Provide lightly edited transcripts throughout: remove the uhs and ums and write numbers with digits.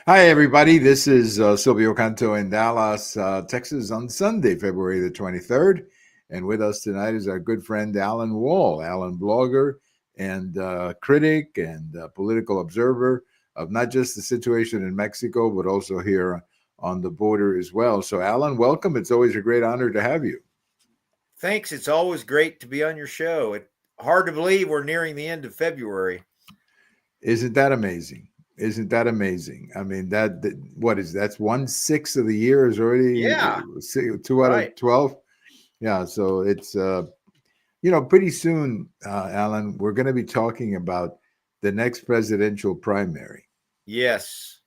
Hi, everybody. This is Silvio Canto in Dallas, Texas on Sunday, February the 23rd. And with us tonight is our good friend, Allan Wall. Allan, blogger and critic and political observer of not just the situation in Mexico, but also here on the border as well. So, Allan, welcome. It's always a great honor to have you. Thanks. It's always great to be on your show. It's hard to believe we're nearing the end of February. Isn't that amazing? Isn't that amazing? I mean, what is that's 1/6 of the year is already Yeah, 2 out right. of 12. Yeah, so it's pretty soon, Allan, we're going to be talking about the next presidential primary Yes,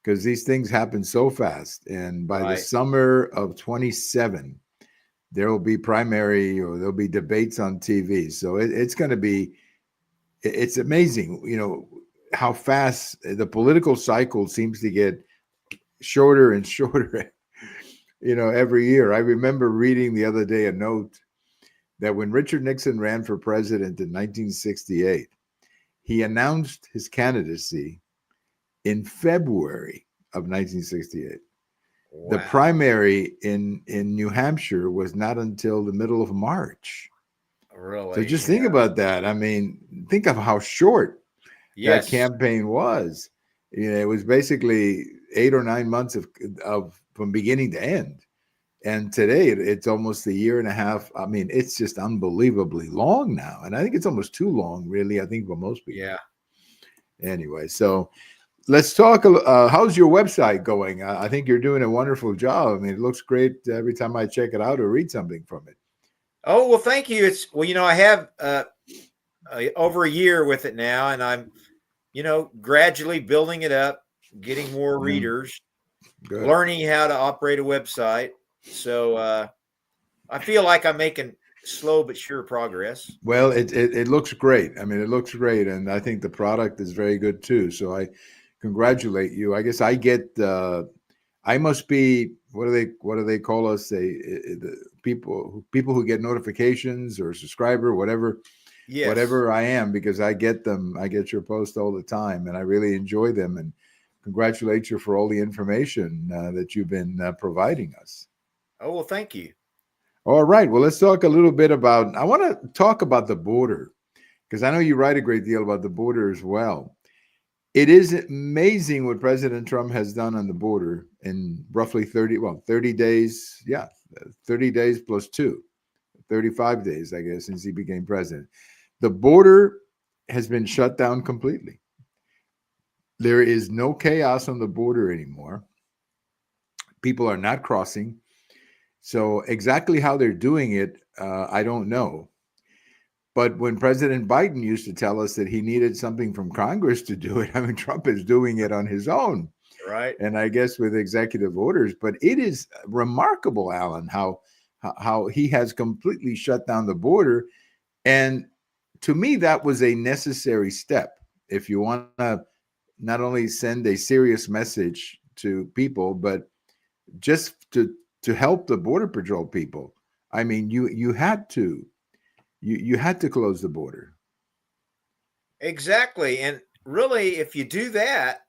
because these things happen so fast, and by the right. summer of 27, there will be primary or there'll be debates on TV. So it's going to be it's amazing, how fast the political cycle seems to get shorter and shorter, every year. I remember reading the other day a note that when Richard Nixon ran for president in 1968, he announced his candidacy in February of 1968. The Wow. primary in New Hampshire was not until the middle of March. So Really? just think Yeah. about that. I mean, think of how short that Yes. campaign was. It was basically 8 or 9 months of from beginning to end. And today it's almost a year and a half. I mean, it's just unbelievably long now. And I think it's almost too long, really, I think, for most people. Yeah. Anyway, so let's talk. How's your website going? I think you're doing a wonderful job. I mean, it looks great every time I check it out or read something from it. Oh, well, thank you. I have over a year with it now, and I'm, gradually building it up, getting more Yeah, readers, good. learning how to operate a website. So I feel like I'm making slow but sure progress. Well, it looks great. I mean, it looks great, and I think the product is very good too. So I congratulate you. I guess I get. I must be. What do they call us? The people who get notifications or subscriber, Yes. whatever I am, because I get them. I get your post all the time, and I really enjoy them. And congratulate you for all the information that you've been providing us. Oh, well, thank you. All right. Well, let's talk a little bit about. I want to talk about the border because I know you write a great deal about the border as well. It is amazing what President Trump has done on the border in roughly 30 days. Yeah, 30 days plus 35 days, I guess, since he became president. The border has been shut down completely. There is no chaos on the border anymore. People are not crossing. So, exactly how they're doing it, I don't know. But when President Biden used to tell us that he needed something from Congress to do it, I mean, Trump is doing it on his own, Right. and I guess with executive orders. But it is remarkable, Allan, how he has completely shut down the border. And to me, that was a necessary step. If you want to not only send a serious message to people, but just to help the border patrol people. I mean, you had to close the border. Exactly. And really, if you do that,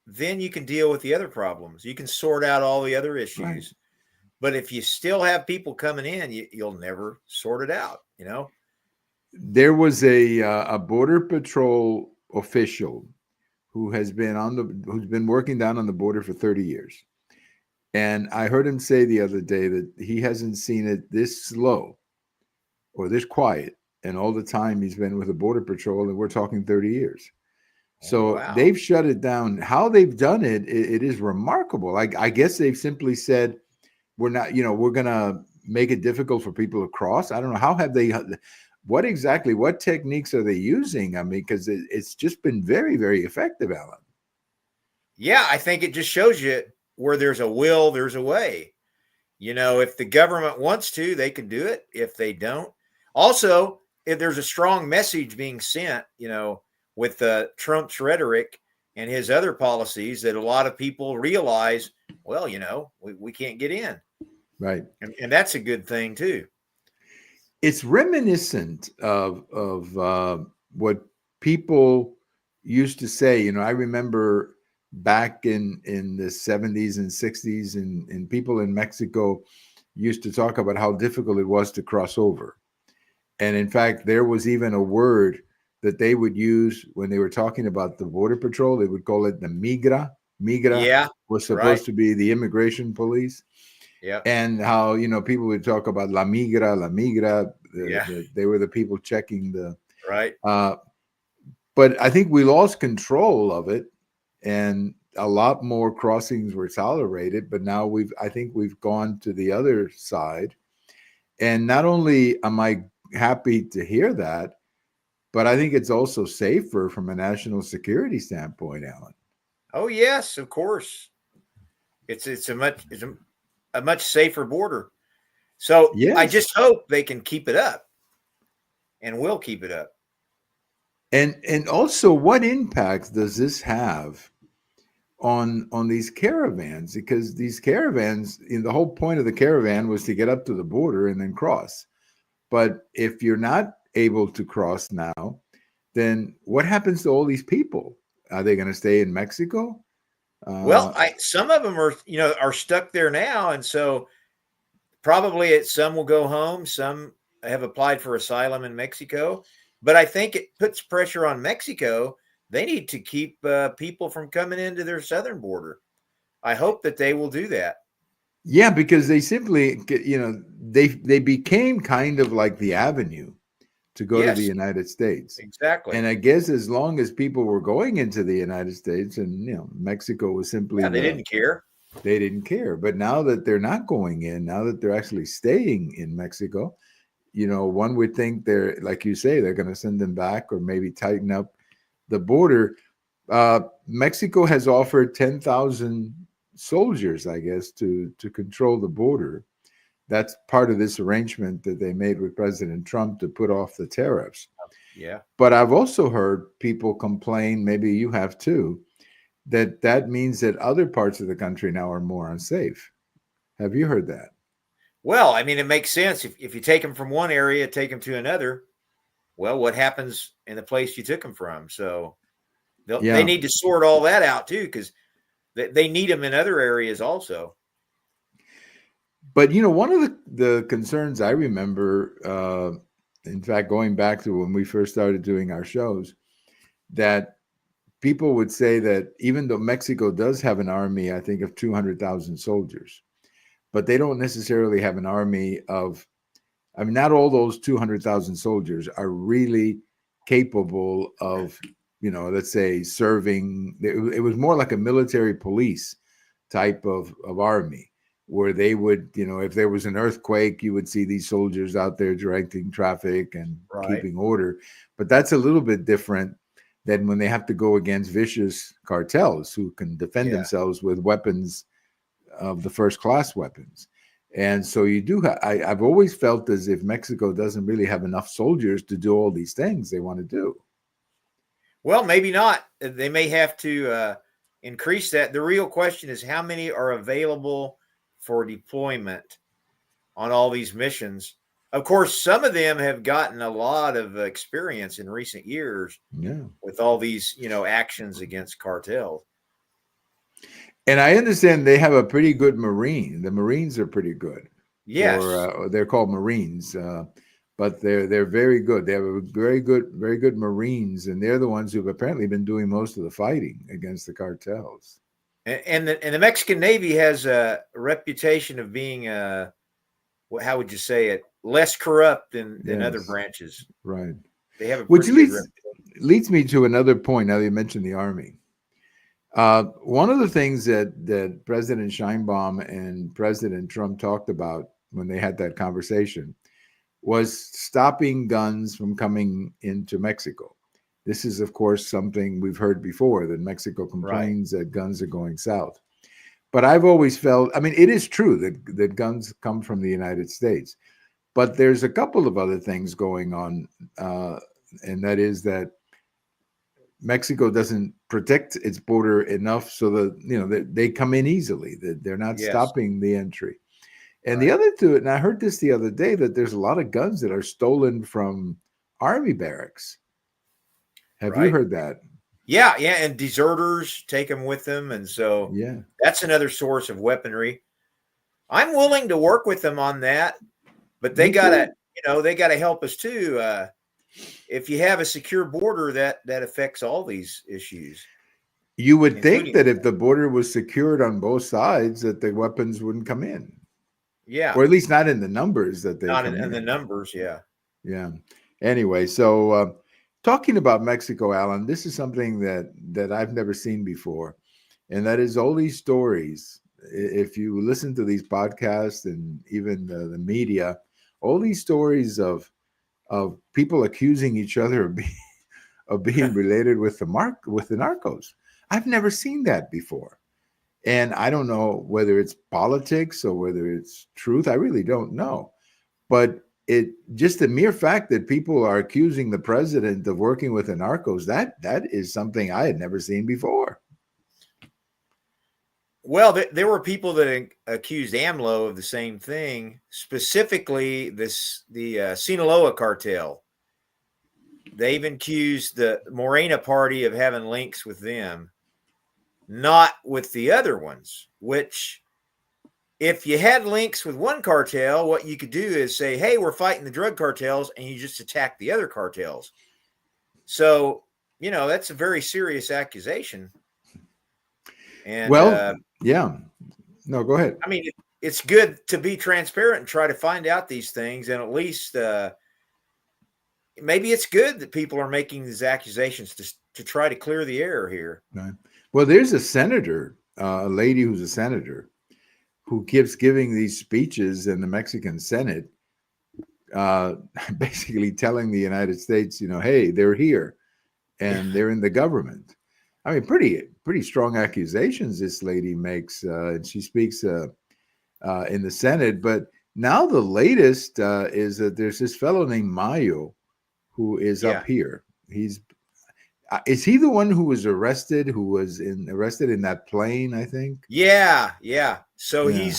then you can deal with the other problems. You can sort out all the other Right. issues. But if you still have people coming in, you'll never sort it out. There was a border patrol official who's been working down on the border for 30 years. And I heard him say the other day that he hasn't seen it this slow or this quiet in all the time he's been with the border patrol, and we're talking 30 years. Oh, So wow. they've shut it down. How they've done it is remarkable. I guess they've simply said we're not, we're gonna make it difficult for people to cross. I don't know, how have they, what techniques are they using? I mean, because it's just been very, very effective, Allan. Yeah, I think it just shows you where there's a will, there's a way. If the government wants to, they can do it. If they don't, also, if there's a strong message being sent, with Trump's rhetoric and his other policies, that a lot of people realize, well, we can't get in. Right. And that's a good thing too. It's reminiscent of what people used to say. I remember back in the 70s and 60s, and people in Mexico used to talk about how difficult it was to cross over. And in fact, there was even a word that they would use when they were talking about the border patrol. They would call it the migra. Migra Yeah. was Right. supposed to be the immigration police. Yeah. And how, people would talk about la migra, la migra. Yeah. They were the people checking the. Right. But I think we lost control of it, and a lot more crossings were tolerated. But now I think we've gone to the other side. And not only am I happy to hear that, but I think it's also safer from a national security standpoint, Alan. Oh yes, of course. It's a much safer border. So I Yes. just hope they can keep it up, and will keep it up. And also, what impact does this have on these caravans? Because these caravans, the whole point of the caravan was to get up to the border and then cross. But if you're not able to cross now, then what happens to all these people? Are they going to stay in Mexico? Well, some of them are stuck there now, and so probably some will go home. Some have applied for asylum in Mexico, but I think it puts pressure on Mexico. They need to keep people from coming into their southern border. I hope that they will do that. Yeah, because they simply, they became kind of like the avenue to go to the Yes, United States. exactly. And I guess as long as people were going into the United States, and Mexico was simply They didn't care. They didn't care. But now that they're not going in, now that they're actually staying in Mexico, one would think they're, like you say, they're going to send them back or maybe tighten up the border. Mexico has offered 10,000 soldiers, I guess, to control the border. That's part of this arrangement that they made with President Trump to put off the tariffs. Yeah. But I've also heard people complain, maybe you have too, that means that other parts of the country now are more unsafe. Have you heard that? Well, I mean, it makes sense. If you take them from one area, take them to another, well, what happens in the place you took them from? So they need to sort all that out too, because they need them in other areas also. But, one of the concerns I remember, in fact, going back to when we first started doing our shows, that people would say that even though Mexico does have an army, I think, of 200,000 soldiers, but they don't necessarily have an army of, not all those 200,000 soldiers are really capable of, let's say, serving. It was more like a military police type of army, where they would, if there was an earthquake, you would see these soldiers out there directing traffic and keeping order. But that's a little bit different than when they have to go against vicious cartels who can defend themselves with weapons of the first class weapons. And so you do, I've always felt as if Mexico doesn't really have enough soldiers to do all these things they want to do. Well, maybe not. They may have to increase that. The real question is how many are available for deployment on all these missions. Of course, some of them have gotten a lot of experience in recent years with all these, actions against cartels. And I understand they have a pretty good Marine. The Marines are pretty good. Yes. Or they're called Marines, but they're very good. They have a very good Marines, and they're the ones who've apparently been doing most of the fighting against the cartels. And the Mexican Navy has a reputation of being, how would you say it, less corrupt than other branches. Right. They have a which leads me to another point. Now that you mentioned the Army, one of the things that President Sheinbaum and President Trump talked about when they had that conversation was stopping guns from coming into Mexico. This is, of course, something we've heard before, that Mexico complains that guns are going south. But I've always felt, it is true that guns come from the United States. But there's a couple of other things going on, and that is that Mexico doesn't protect its border enough so that they come in easily, that they're not stopping the entry. And the other two, and I heard this the other day, that there's a lot of guns that are stolen from Army barracks. Have you heard that? Yeah, yeah, and deserters take them with them, and so Yeah. that's another source of weaponry. I'm willing to work with them on that, but they Me gotta, too. they gotta help us too. If you have a secure border, that affects all these issues, You would think including that if the border was secured on both sides, that the weapons wouldn't come in, yeah, or at least not in the numbers that they not come in the in. numbers. Yeah, Yeah. Anyway, so talking about Mexico, Alan, this is something that I've never seen before, and that is all these stories. If you listen to these podcasts and even the media, all these stories of people accusing each other of being related with the narcos. I've never seen that before. And I don't know whether it's politics or whether it's truth. I really don't know. But it just the mere fact that people are accusing the president of working with the narcos, that is something I had never seen before. well, there were people that accused AMLO of the same thing, specifically the Sinaloa cartel. They even accused the Morena party of having links with them, not with the other ones, which if you had links with one cartel, what you could do is say, hey, we're fighting the drug cartels, and you just attack the other cartels. So, that's a very serious accusation. And Well, yeah. No, go ahead. I mean, it's good to be transparent and try to find out these things. And at least maybe it's good that people are making these accusations to try to clear the air here. Right. Well, there's a senator, a lady who's a senator, who keeps giving these speeches in the Mexican Senate, uh, basically telling the United States, hey, they're here and they're in the government. I mean, pretty strong accusations this lady makes, and she speaks in the Senate. But now the latest is that there's this fellow named Mayo who is Yeah. up here. He's is he the one who was arrested? Who was arrested in that plane? I think. Yeah. Yeah. So Yeah.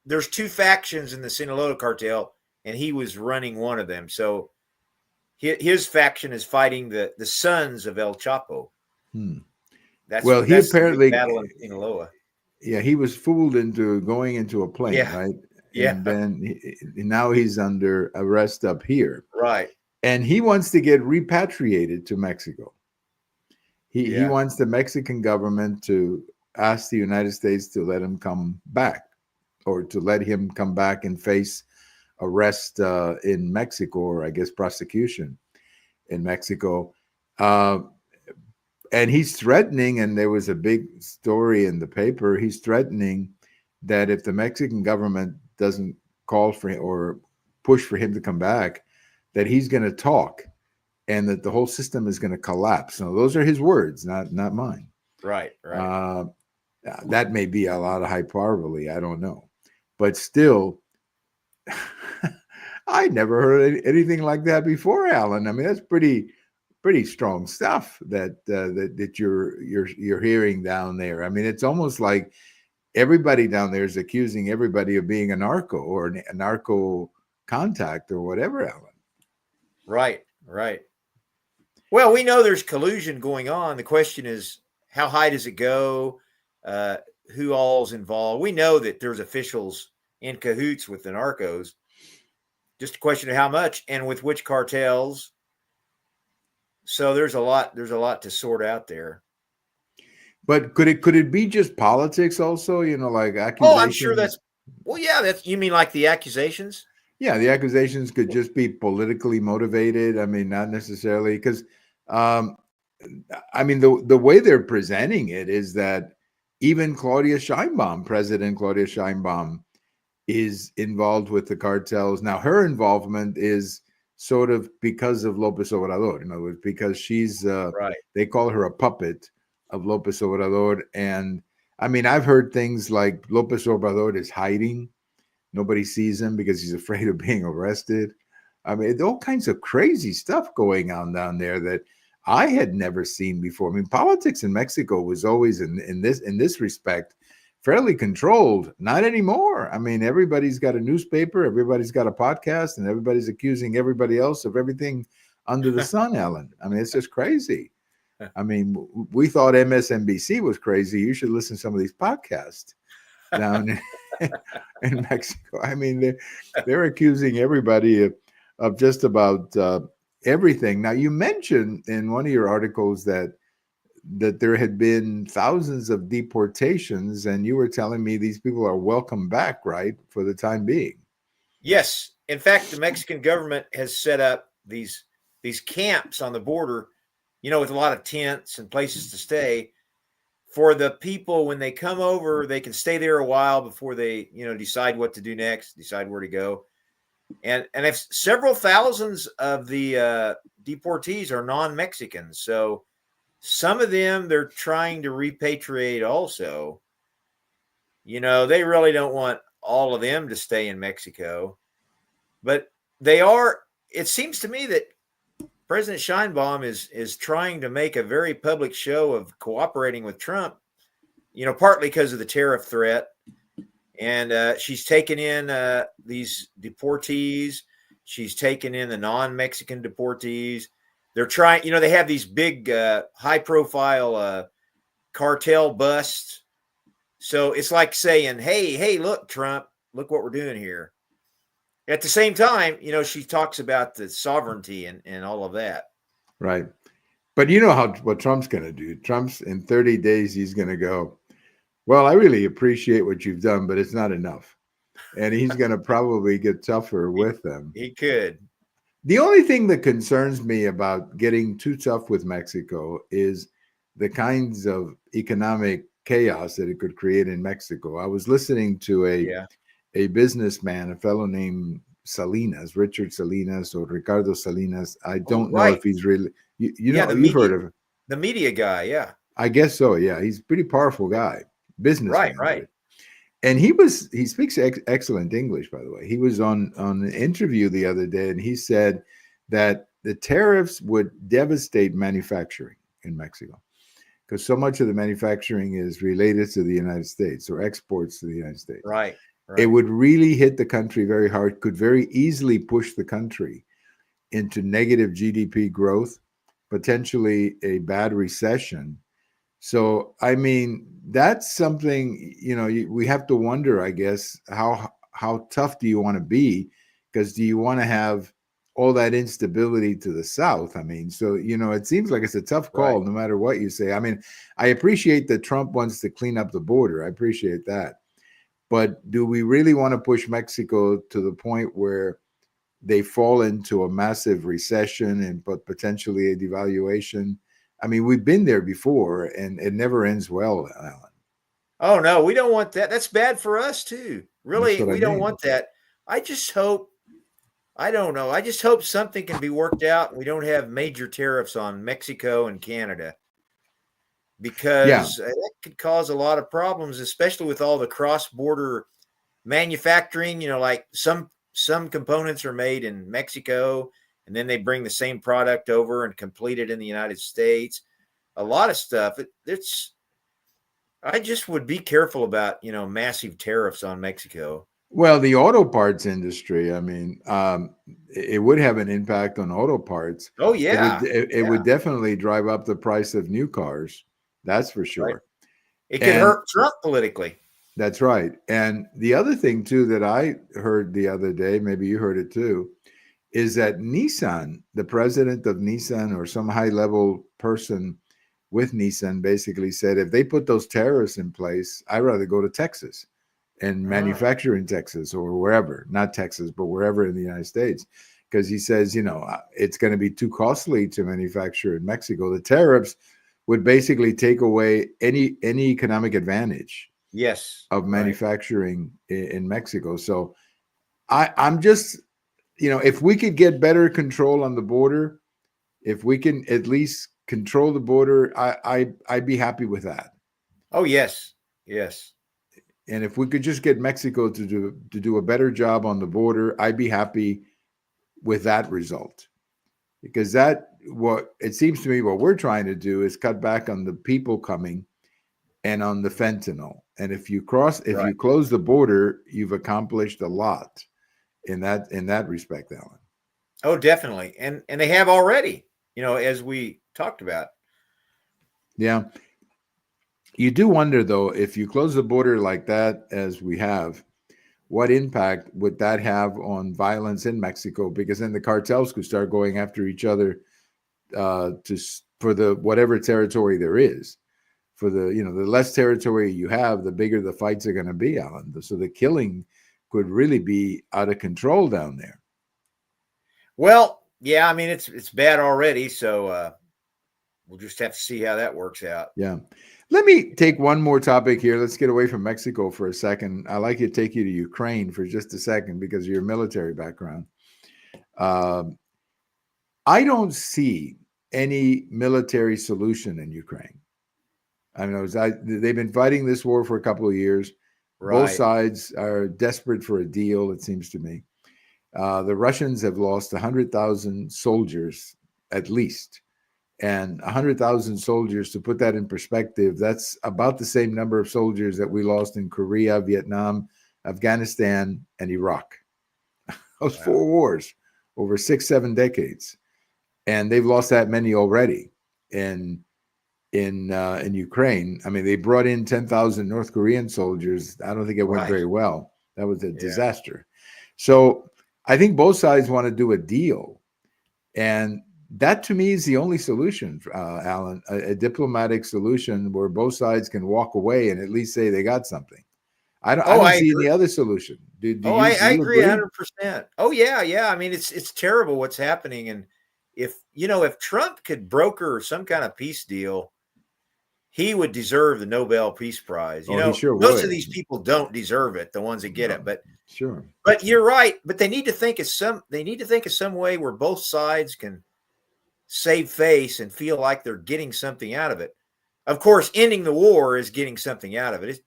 there's two factions in the Sinaloa cartel, and he was running one of them. So his faction is fighting the sons of El Chapo. Hmm. That's Well, he that's the big apparently, battle in Sinaloa. yeah, he was fooled into going into a plane, Yeah. right? Yeah. And then now he's under arrest up here, Right. and he wants to get repatriated to Mexico. He Yeah. wants the Mexican government to ask the United States to let him come back, or to let him come back and face arrest in Mexico, or I guess prosecution in Mexico. Uh, and he's threatening, and there was a big story in the paper. He's threatening that if the Mexican government doesn't call for him or push for him to come back, that he's going to talk, and that the whole system is going to collapse. Now, those are his words, not mine. Right. Right. That may be a lot of hyperbole. I don't know, but still, I never heard anything like that before, Alan. I mean, that's pretty strong stuff that you're hearing down there. I mean, it's almost like everybody down there is accusing everybody of being a narco or a narco contact or whatever, Alan. Right. Right. Well, we know there's collusion going on. The question is, how high does it go? Who all's involved? We know that there's officials in cahoots with the narcos. Just a question of how much and with which cartels. So there's a lot to sort out there. But could it be just politics also? Like Oh, I'm sure accusations. that's you mean like the accusations? Yeah, the accusations could just be politically motivated. I mean, not necessarily because, um, I mean, the way they're presenting it is that even President Claudia Sheinbaum, is involved with the cartels. Now, her involvement is sort of because of Lopez Obrador. In other words, because she's Right. they call her a puppet of Lopez Obrador. And I mean, I've heard things like Lopez Obrador is hiding. Nobody sees him because he's afraid of being arrested. I mean, all kinds of crazy stuff going on down there that I had never seen before. I mean, politics in Mexico was always in this respect fairly controlled. Not anymore. I mean, everybody's got a newspaper, everybody's got a podcast, and everybody's accusing everybody else of everything under the sun, Ellen. I mean, it's just crazy. I mean, we thought MSNBC was crazy. You should listen to some of these podcasts down in Mexico. I mean, they're accusing everybody of just about everything. Now, you mentioned in one of your articles that there had been thousands of deportations, and you were telling me these people are welcome back, right, for the time being. Yes. In fact, the Mexican government has set up these camps on the border, with a lot of tents and places to stay for the people. When they come over, they can stay there a while before they, decide what to do next, decide where to go. And if several thousands of the deportees are non-Mexicans, so some of them they're trying to repatriate also. They really don't want all of them to stay in Mexico, but they are. It seems to me that President Sheinbaum is trying to make a very public show of cooperating with Trump, partly because of the tariff threat. And she's taken in these deportees. She's taken in the non-Mexican deportees. They're trying, they have these big high-profile cartel busts. So it's like saying, hey, look, Trump, look what we're doing here. At the same time, she talks about the sovereignty and all of that. Right. But you know what Trump's going to do. Trump's in 30 days, he's going to go, well, I really appreciate what you've done, but it's not enough. And he's going to probably get tougher with them. He could. The only thing that concerns me about getting too tough with Mexico is the kinds of economic chaos that it could create in Mexico. I was listening to a businessman, a fellow named Salinas, Richard Salinas or Ricardo Salinas. I don't know if he's really, you've heard of him. The media guy, yeah. I guess so, yeah. He's a pretty powerful guy, businessman. Right. And he speaks excellent English, by the way. He was on an interview the other day, and he said that the tariffs would devastate manufacturing in Mexico because so much of the manufacturing is related to the United States or exports to the United States. Right. It would really hit the country very hard, could very easily push the country into negative GDP growth, potentially a bad recession. So, I mean, that's something, we have to wonder, I guess, how tough do you want to be? Because do you want to have all that instability to the south? I mean, so, it seems like it's a tough call no matter what you say. I mean, I appreciate that Trump wants to clean up the border. I appreciate that. But do we really want to push Mexico to the point where they fall into a massive recession and potentially a devaluation? I mean, we've been there before, and it never ends well, Alan. Oh, no, we don't want that. That's bad for us, too. Really, we don't want that. I just hope something can be worked out. We don't have major tariffs on Mexico and Canada, because that could cause a lot of problems, especially with all the cross-border manufacturing. Like some components are made in Mexico, and then they bring the same product over and complete it in the United States. A lot of stuff. I just would be careful about, massive tariffs on Mexico. Well, the auto parts industry, I mean, it would have an impact on auto parts. Oh, yeah. It would definitely drive up the price of new cars. That's for sure. Right. It could hurt Trump politically. That's right. And the other thing, too, that I heard the other day, maybe you heard it too, is that Nissan, the president of Nissan or some high-level person with Nissan basically said, if they put those tariffs in place, I'd rather go to Texas and manufacture in Texas or wherever, not Texas, but wherever in the United States. Because he says, it's going to be too costly to manufacture in Mexico. The tariffs would basically take away any economic advantage of manufacturing in Mexico. So I'm just, if we could get better control on the border, if we can at least control the border, I'd be happy with that. Oh, yes. And if we could just get Mexico to do a better job on the border, I'd be happy with that result. Because what it seems to me what we're trying to do is cut back on the people coming and on the fentanyl. And if you close the border, you've accomplished a lot in that respect, Alan. Oh, definitely. And they have already, as we talked about. Yeah. You do wonder, though, if you close the border like that, as we have, what impact would that have on violence in Mexico? Because then the cartels could start going after each other for the whatever territory there is. For the the less territory you have, the bigger the fights are going to be, Alan. So the killing could really be out of control down there. Well, yeah, I mean it's bad already, so we'll just have to see how that works out. Yeah. Let me take one more topic here. Let's get away from Mexico for a second. I like to take you to Ukraine for just a second because of your military background. I don't see any military solution in Ukraine. I mean, they've been fighting this war for a couple of years. Right. Both sides are desperate for a deal, it seems to me. The Russians have lost 100,000 soldiers at least. And 100,000 soldiers, to put that in perspective, that's about the same number of soldiers that we lost in Korea, Vietnam, Afghanistan, and Iraq. Those 4 wars over 6-7 decades. And they've lost that many already in Ukraine. I mean, they brought in 10,000 North Korean soldiers. I don't think it went very well. That was a disaster. So I think both sides want to do a deal. And that, to me, is the only solution, Alan, a diplomatic solution where both sides can walk away and at least say they got something. I don't see any other solution. I agree 100%. Oh, yeah. I mean, it's terrible what's happening. And if Trump could broker some kind of peace deal, he would deserve the Nobel Peace Prize. He sure most would. of these people don't deserve it, the ones that get it. But sure. But you're right. But they need to think of some way where both sides can save face and feel like they're getting something out of it. Of course, ending the war is getting something out of it.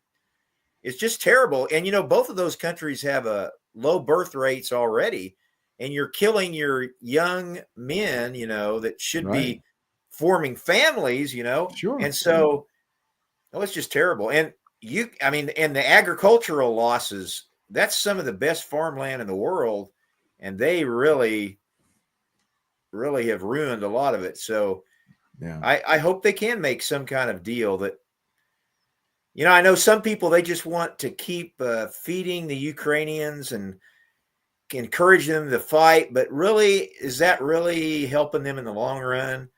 It's just terrible. And, both of those countries have low birth rates already, and you're killing your young men, that should be forming families, Sure. And so, it's just terrible. And and the agricultural losses, that's some of the best farmland in the world. And they really have ruined a lot of it. So yeah, I hope they can make some kind of deal that, I know some people, they just want to keep feeding the Ukrainians and encourage them to fight. But really, is that really helping them in the long run?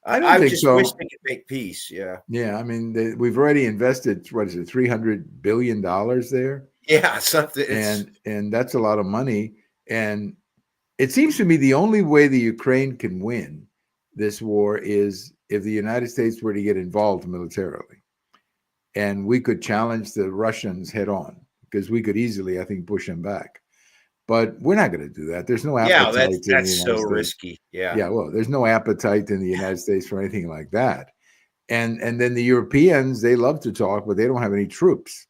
I don't think just so. wish they could make peace. Yeah. Yeah. I mean, we've already invested, what is it, $300 billion there? Yeah. Something. And that's a lot of money. And it seems to me the only way the Ukraine can win this war is if the United States were to get involved militarily. And we could challenge the Russians head on, because we could easily, I think, push them back. But we're not going to do that. There's no appetite. Yeah, in the that's United so States. risky. Yeah. Yeah, well, there's no appetite in the United States for anything like that. And then the Europeans, they love to talk, but they don't have any troops.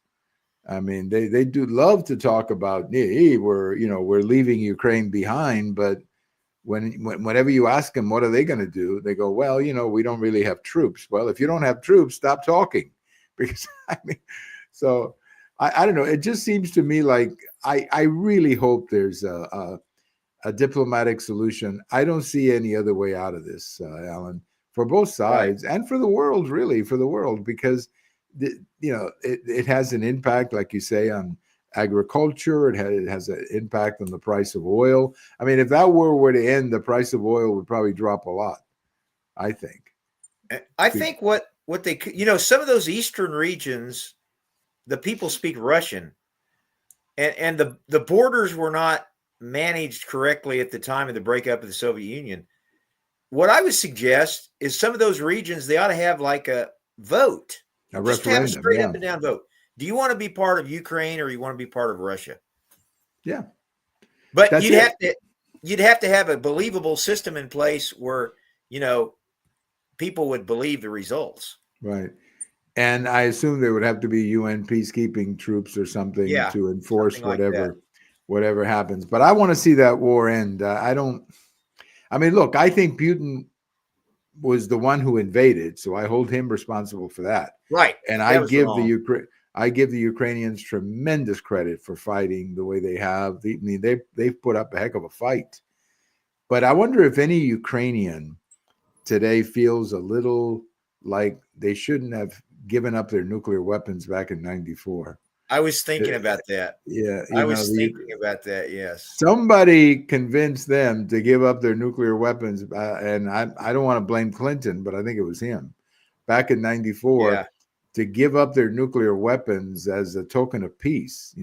I mean, they do love to talk about, hey, we're leaving Ukraine behind, but whenever you ask them what are they going to do, they go, well, we don't really have troops. Well, if you don't have troops, stop talking. Because so I don't know. It just seems to me like I really hope there's a diplomatic solution. I don't see any other way out of this, Alan, for both sides and for the world, really, for the world, because it has an impact, like you say, on agriculture. It has an impact on the price of oil. I mean, if that war were to end, the price of oil would probably drop a lot, I think. I think what they could, some of those eastern regions, the people speak Russian, and the borders were not managed correctly at the time of the breakup of the Soviet Union. What I would suggest is some of those regions, they ought to have like a vote, a just referendum, have a straight up and down vote. Do you want to be part of Ukraine or you want to be part of Russia? Yeah, but you'd have to have a believable system in place where people would believe the results. Right. And I assume there would have to be UN peacekeeping troops or something to enforce whatever happens. But I want to see that war end. Look, I think Putin was the one who invaded, so I hold him responsible for that. Right. And I give the Ukrainians tremendous credit for fighting the way they have. They've put up a heck of a fight. But I wonder if any Ukrainian today feels a little like they shouldn't have given up their nuclear weapons back in '94. I was thinking about that. Yeah, I was thinking about that. Yes. somebody convinced them to give up their nuclear weapons, and I don't want to blame Clinton, but I think it was him back in '94 Yeah. to give up their nuclear weapons as a token of peace.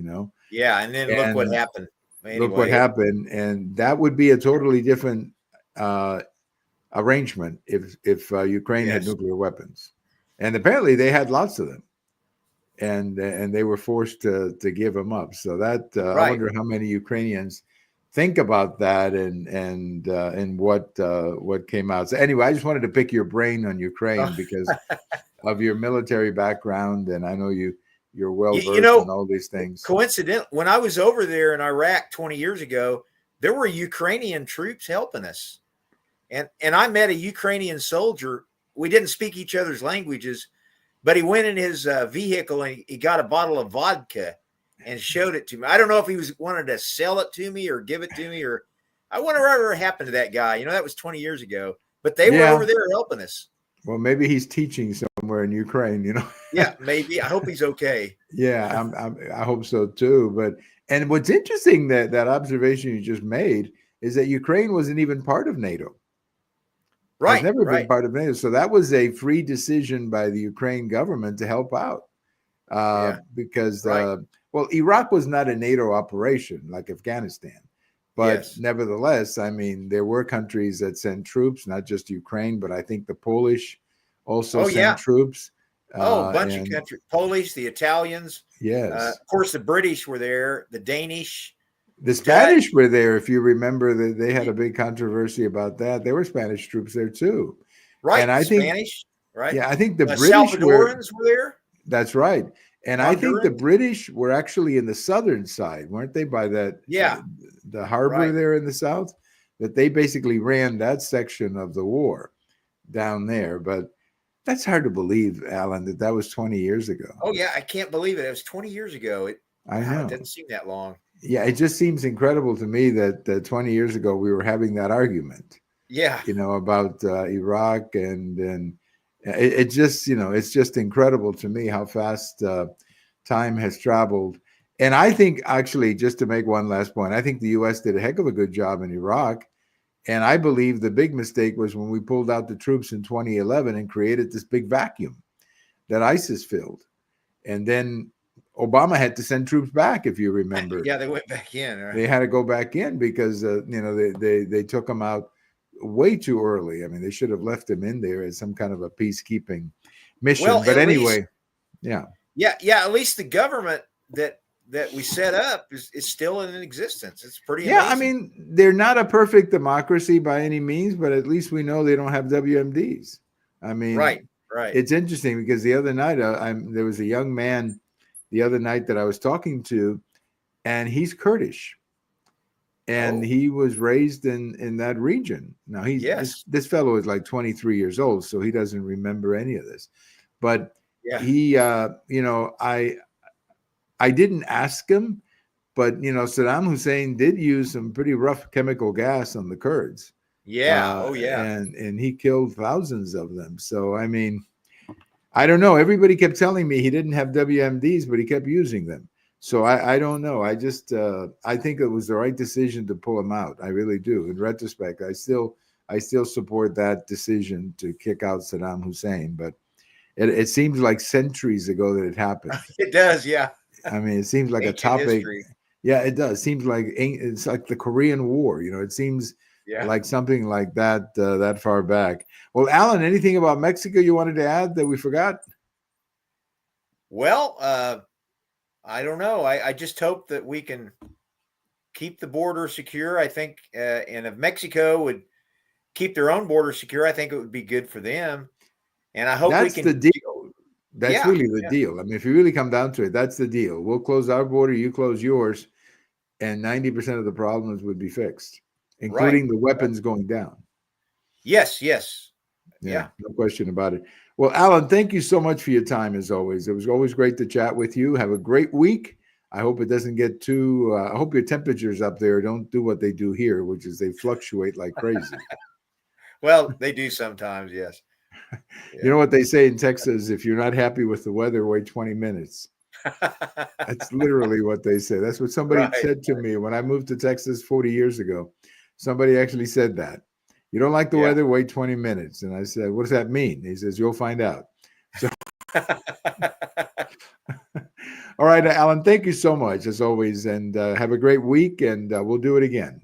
Yeah. And then look what And happened. look what Anyway, happened, and that would be a totally different arrangement if Ukraine had yes. nuclear weapons, and apparently they had lots of them, and they were forced to give them up. So that I Right. wonder how many Ukrainians think about that and what came out. So anyway, I just wanted to pick your brain on Ukraine Oh, because of your military background, and I know you're well you versed in know, all these things. coincidentally, when I was over there in Iraq 20 years ago, there were Ukrainian troops helping us. And I met a Ukrainian soldier. We didn't speak each other's languages, but he went in his vehicle and he got a bottle of vodka and showed it to me. I don't know if he wanted to sell it to me or give it to me, or I wonder whatever happened to that guy. That was 20 years ago, but they were Yeah. over there helping us. Well, maybe he's teaching somewhere in Ukraine. Yeah, maybe. I hope he's okay. Yeah, I hope so too. And what's interesting that observation you just made is that Ukraine wasn't even part of NATO. Right. Has never been Right. part of NATO. So that was a free decision by the Ukraine government to help out. Yeah. Because Right. well, Iraq was not a NATO operation like Afghanistan. But Yes. nevertheless, I mean, there were countries that sent troops, not just Ukraine, but I think the Polish also sent troops. A bunch of countries. Polish, the Italians. Yes. Of course, the British were there, the Danish. The Spanish were there, if you remember, that they had a big controversy about that. There were Spanish troops there too. Right. And I think Spanish, right? Yeah, I think the British Salvadorans were there. That's right. And I think the British were actually in the southern side, weren't they? By that, the harbor there in the south, that they basically ran that section of the war down there. But that's hard to believe, Alan, that was 20 years ago. Oh yeah, I can't believe it. It was 20 years ago. I know. It doesn't seem that long. Yeah, it just seems incredible to me that 20 years ago we were having that argument. Yeah. About Iraq and it just, it's just incredible to me how fast time has traveled. And I think, actually, just to make one last point, I think the U.S. did a heck of a good job in Iraq. And I believe the big mistake was when we pulled out the troops in 2011 and created this big vacuum that ISIS filled. And then Obama had to send troops back, if you remember. Yeah, they went back in. Right? They had to go back in because, they took them out way too early. I mean, they should have left them in there as some kind of a peacekeeping mission. Well, but anyway, yeah. At least the government that we set up is still in existence. It's pretty amazing. I mean, they're not a perfect democracy by any means, but at least we know they don't have WMDs. I mean, right. It's interesting because the other night there was a young man the other night that I was talking to, and he's Kurdish. And he was raised in that region. Now this fellow is like 23 years old, so he doesn't remember any of this. But he, I didn't ask him, but Saddam Hussein did use some pretty rough chemical gas on the Kurds. Yeah. And he killed thousands of them. So I mean, I don't know. Everybody kept telling me he didn't have WMDs, but he kept using them. So I don't know. I just I think it was the right decision to pull him out. I really do. In retrospect, I still support that decision to kick out Saddam Hussein. But it seems like centuries ago that it happened. It does, yeah. I mean, it seems like Ancient a topic. History. Yeah, it does. Seems like it's like the Korean War. It seems like something like that that far back. Well, Alan, anything about Mexico you wanted to add that we forgot? Well, I don't know. I just hope that we can keep the border secure. I think, and if Mexico would keep their own border secure, I think it would be good for them. And I hope that's we can. The deal. That's really the deal. I mean, if you really come down to it, that's the deal. We'll close our border, you close yours, and 90% of the problems would be fixed, including the weapons going down. Yes. Yeah, no question about it. Well, Alan, thank you so much for your time, as always. It was always great to chat with you. Have a great week. I hope it doesn't get too, I hope your temperatures up there don't do what they do here, which is they fluctuate like crazy. Well, they do sometimes, yes. You know what they say in Texas? If you're not happy with the weather, wait 20 minutes. That's literally what they say. That's what somebody Right. said to me when I moved to Texas 40 years ago. Somebody actually said that. You don't like the Yeah. weather, wait 20 minutes. And I said, what does that mean? He says, you'll find out. So, all right, Allan, thank you so much as always. And have a great week. And we'll do it again.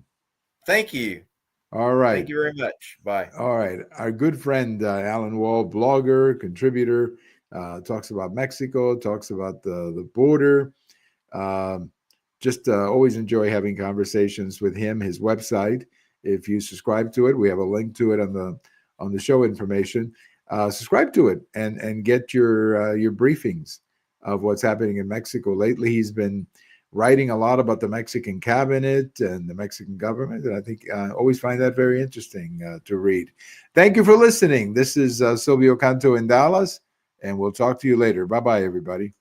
Thank you. All right. Thank you very much. Bye. All right. Our good friend, Allan Wall, blogger, contributor, talks about Mexico, talks about the border. Just always enjoy having conversations with him. His website, if you subscribe to it, we have a link to it on the show information. Subscribe to it and get your briefings of what's happening in Mexico. Lately, he's been writing a lot about the Mexican cabinet and the Mexican government, and I think always find that very interesting to read. Thank you for listening. This is Silvio Canto in Dallas, and we'll talk to you later. Bye-bye, everybody.